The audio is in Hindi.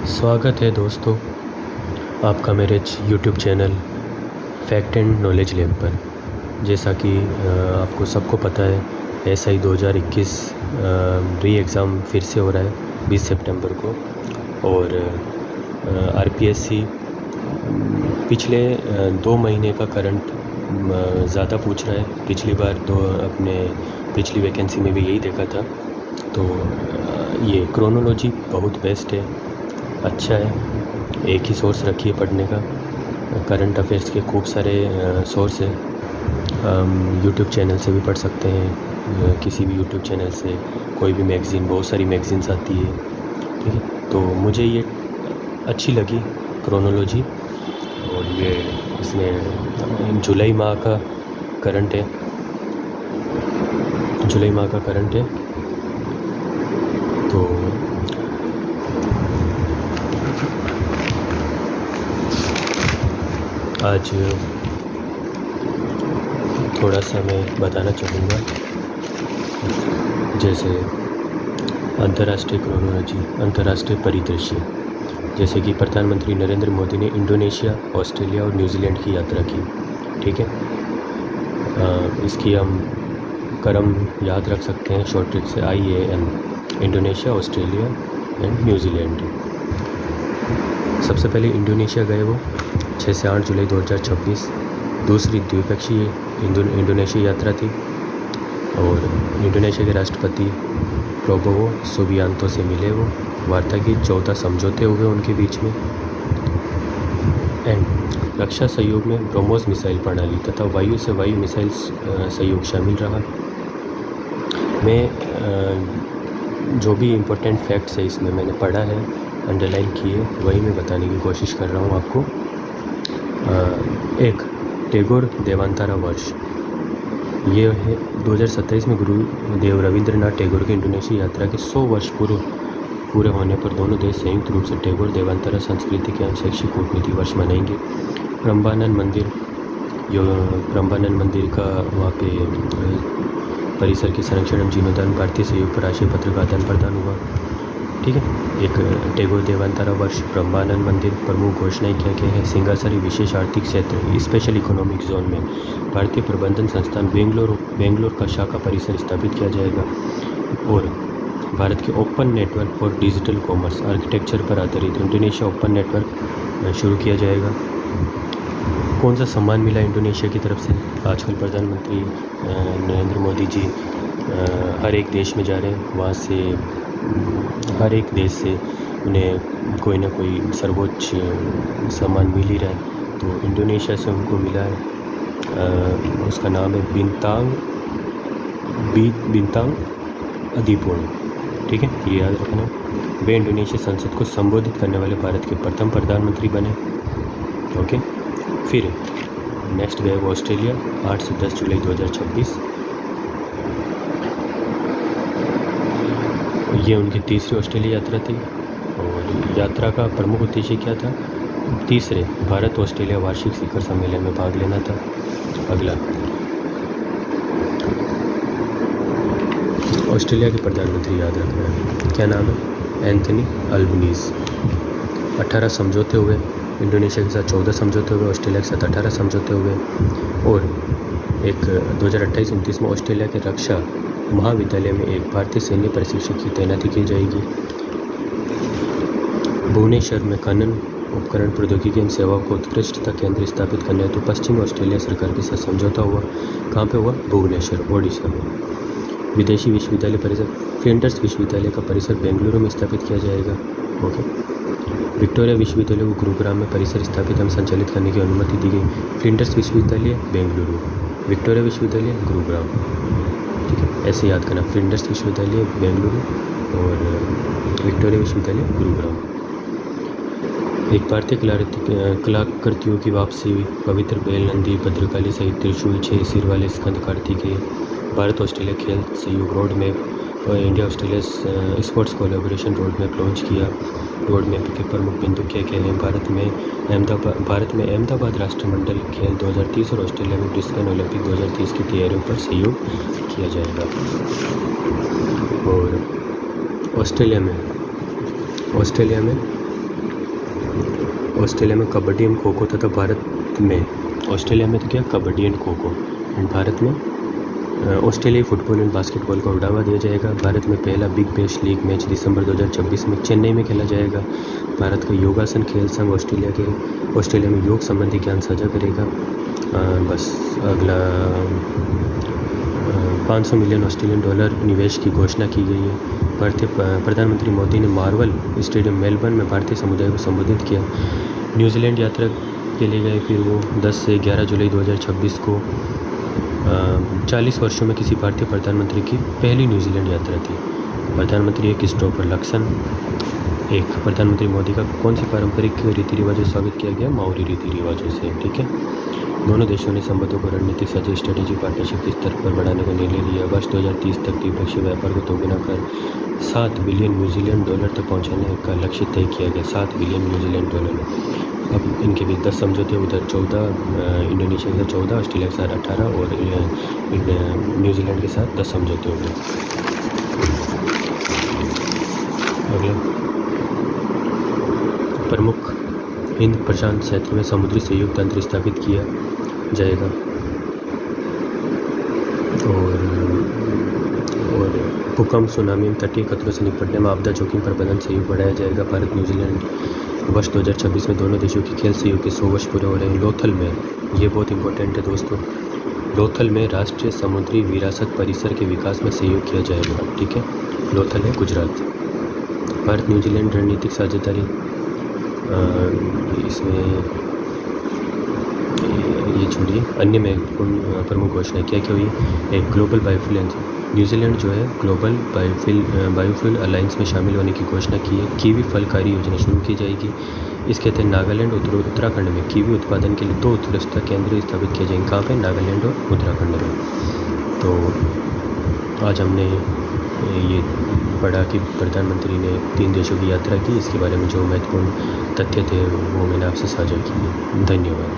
स्वागत है दोस्तों आपका मेरे YouTube channel fact and knowledge lab पर। जैसा कि आपको सबको पता है, SI 2021 री एग्ज़ाम फिर से हो रहा है 20 सितंबर को। और RPSC पिछले 2 महीने का करंट ज़्यादा पूछ रहा है। पिछली बार पिछली वैकेंसी में भी यही देखा था। तो ये क्रोनोलॉजी बहुत बेस्ट है, अच्छा है। एक ही सोर्स रखिए पढ़ने का। करंट अफेयर्स के खूब सारे सोर्स है। यूट्यूब चैनल से भी पढ़ सकते हैं, किसी भी यूट्यूब चैनल से, कोई भी मैगज़ीन, बहुत सारी मैगज़ीन्स आती है, ठीक है। तो मुझे ये अच्छी लगी क्रोनोलॉजी। और ये इसमें जुलाई माह का करंट है, तो आज थोड़ा सा मैं बताना चाहूँगा। जैसे अंतर्राष्ट्रीय क्रोनोलॉजी, अंतर्राष्ट्रीय परिदृश्य। जैसे कि प्रधानमंत्री नरेंद्र मोदी ने इंडोनेशिया, ऑस्ट्रेलिया और न्यूजीलैंड की यात्रा की, ठीक है। इसकी हम क्रम याद रख सकते हैं शॉर्ट ट्रिक से, IAN, Indonesia, Australia and New Zealand. सबसे पहले इंडोनेशिया गए वो 6 से 8 जुलाई 2026। दूसरी द्विपक्षीय इंडोनेशिया यात्रा थी और इंडोनेशिया के राष्ट्रपति प्रोबोवो सुबियांतो से मिले वो। वार्ता की 14 समझौते हुए उनके बीच में। एंड रक्षा सहयोग में ब्रह्मोस मिसाइल प्रणाली तथा वायु से वायु मिसाइल सहयोग शामिल रहा। मैं जो भी इम्पोर्टेंट फैक्ट्स है इसमें मैंने पढ़ा है, अंडरलाइन किए, वही मैं बताने की कोशिश कर रहा हूँ आपको। एक टैगोर देवांतारा वर्ष, ये है 2027 में गुरुदेव रविंद्रनाथ टैगोर की इंडोनेशिया यात्रा के 100 वर्ष पूरे होने पर दोनों देश संयुक्त रूप से टैगोर देवांतारा सांस्कृतिक एवं शैक्षिक कूटनीति वर्ष मनाएंगे। प्रम्बानन मंदिर का वहाँ पे परिसर के संरक्षण एवं जीर्णोद्धार भारतीय सहयोग पर आशय पत्र का आदान प्रदान हुआ, ठीक है। एक टैगोर देवांतारा वर्ष, प्रम्बानन मंदिर, प्रमुख घोषणाएं क्या क्या है। सिंगासरी विशेष आर्थिक क्षेत्र स्पेशल इकोनॉमिक जोन में भारतीय प्रबंधन संस्थान बेंगलोर का शाखा परिसर स्थापित किया जाएगा। और भारत के open network for digital commerce architecture पर आधारित इंडोनेशिया ओपन नेटवर्क शुरू किया जाएगा। कौन सा सम्मान मिला इंडोनेशिया की तरफ से। आजकल प्रधानमंत्री नरेंद्र मोदी जी हर एक देश में जा रहे हैं, वहाँ से हर एक देश से उन्हें कोई ना कोई सर्वोच्च सम्मान मिल ही रहा है। तो इंडोनेशिया से उनको मिला है, उसका नाम है बिंतांग अदीपुर्न, ठीक है, ये याद रखना। वे इंडोनेशिया संसद को संबोधित करने वाले भारत के प्रथम प्रधानमंत्री बने, ओके। फिर नेक्स्ट गए वो ऑस्ट्रेलिया 8 से 10 जुलाई 2026। ये उनकी तीसरी ऑस्ट्रेलिया यात्रा थी। और यात्रा का प्रमुख उद्देश्य क्या था। तीसरे भारत ऑस्ट्रेलिया वार्षिक शिखर सम्मेलन में भाग लेना था। अगला, ऑस्ट्रेलिया के प्रधानमंत्री याद रखना है, क्या नाम है, एंथनी अल्बनीज़। 18 समझौते हुए, इंडोनेशिया के साथ 14 समझौते हुए, ऑस्ट्रेलिया के साथ 18 समझौते हुए। और एक 2028-29 में ऑस्ट्रेलिया के रक्षा महाविद्यालय में एक भारतीय सैन्य प्रशिक्षक की तैनाती की जाएगी। भुवनेश्वर में खनन उपकरण प्रौद्योगिकी एवं सेवाओं को उत्कृष्टता केंद्र स्थापित करने हेतु पश्चिमी ऑस्ट्रेलिया सरकार के साथ समझौता हुआ। कहाँ पे हुआ, भुवनेश्वर, ओडिशा में। विदेशी विश्वविद्यालय परिसर, फ्लिंडर्स विश्वविद्यालय का परिसर बेंगलुरु में स्थापित किया जाएगा, ओके। विक्टोरिया विश्वविद्यालय को गुरुग्राम में परिसर स्थापित एवं संचालित करने की अनुमति दी गई। फ्लिंडर्स विश्वविद्यालय बेंगलुरु, विक्टोरिया विश्वविद्यालय गुरुग्राम, ठीक है, ऐसे याद करना। फ्लिंडर्स विश्वविद्यालय बेंगलुरु और विक्टोरिया विश्वविद्यालय गुरुग्राम। एक भारतीय कलाकृतियों की वापसी हुई। पवित्र बैल, नंदी, भद्रकाली सहित त्रिशूल, 6 सिर वाले स्कंद कार्तिकेय। भारत ऑस्ट्रेलिया खेल सहयोग रोड मैप और India Australia sports collaboration road map launch किया। रोड मैप के प्रमुख बिंदु क्या क्या हैं। भारत में अहमदाबाद राष्ट्रमंडल खेल 2030 और ऑस्ट्रेलिया में ब्रिस्बेन ओलंपिक 2030 की तैयारियों पर सहयोग किया जाएगा। और ऑस्ट्रेलिया में ऑस्ट्रेलिया में कबड्डी एवं खो खो तथा भारत में ऑस्ट्रेलिया में तो क्या कबड्डी एंड खो खो एंड भारत में ऑस्ट्रेलियाई फुटबॉल एंड बास्केटबॉल को बढ़ावा दिया जाएगा। भारत में पहला बिग बैश लीग मैच दिसंबर 2026 में चेन्नई में खेला जाएगा। भारत का योगासन खेल संघ ऑस्ट्रेलिया में योग संबंधी ज्ञान साझा करेगा। बस अगला 500 मिलियन ऑस्ट्रेलियन डॉलर निवेश की घोषणा की गई है। भारतीय प्रधानमंत्री मोदी ने मार्वल स्टेडियम मेलबर्न में भारतीय समुदाय को संबोधित किया। न्यूजीलैंड यात्रा के लिए गए, फिर वो 10 से 11 जुलाई 2026 को 40 वर्षों में किसी भारतीय प्रधानमंत्री की पहली न्यूजीलैंड यात्रा थी। प्रधानमंत्री है क्रिस्टोफर लक्सन। एक प्रधानमंत्री मोदी का कौन सी पारंपरिक रीति रिवाजों से स्वागत किया गया? माओरी रीति रिवाजों से। ठीक है। दोनों देशों ने संबंधों को रणनीतिक साझा स्ट्रेटेजिक पार्टनरशिप के स्तर पर बढ़ाने का निर्णय लिया। वर्ष 2030 तक द्विपक्षीय व्यापार को दोगुना कर 7 बिलियन न्यूजीलैंड डॉलर तक पहुंचाने का लक्ष्य तय किया गया। 7 बिलियन न्यूजीलैंड डॉलर। अब इनके बीच 10 समझौते, उधर 14, इंडोनेशिया के साथ 14, ऑस्ट्रेलिया के साथ 18 और न्यूजीलैंड के साथ 10 समझौते हो गए। अगला प्रमुख हिंद प्रशांत क्षेत्र में समुद्री सहयोग तंत्र स्थापित किया जाएगा और भूकंप, सुनामी, तटीय खतरों से निपटने में आपदा जोखिम प्रबंधन सहयोग बढ़ाया जाएगा। भारत न्यूजीलैंड वर्ष 2026 में दोनों देशों की खेल सहयोग के 100 वर्ष पूरे हो रहे हैं। लोथल में, ये बहुत इंपॉर्टेंट है दोस्तों, लोथल में राष्ट्रीय समुद्री विरासत परिसर के विकास में सहयोग किया जाएगा। ठीक है। लोथल है गुजरात। भारत न्यूजीलैंड रणनीतिक साझेदारी, इसमें ये छोड़िए, अन्य महत्वपूर्ण प्रमुख घोषणा क्या क्या हुई? एक ग्लोबल बायोफ्यूल, न्यूजीलैंड जो है ग्लोबल बायोफ्यूल अलायंस में शामिल होने की घोषणा की है। कीवी फलकारी योजना शुरू की जाएगी। इसके तहत नागालैंड और उत्तराखंड में कीवी उत्पादन के लिए 2 उत्कृष्टता केंद्र स्थापित किए जाएंगे। कहाँ पे? नागालैंड और उत्तराखंड में। तो आज हमने ये पढ़ा कि प्रधानमंत्री ने 3 देशों की यात्रा की। इसके बारे में जो महत्वपूर्ण तथ्य थे वो मैंने आपसे साझा किए। धन्यवाद।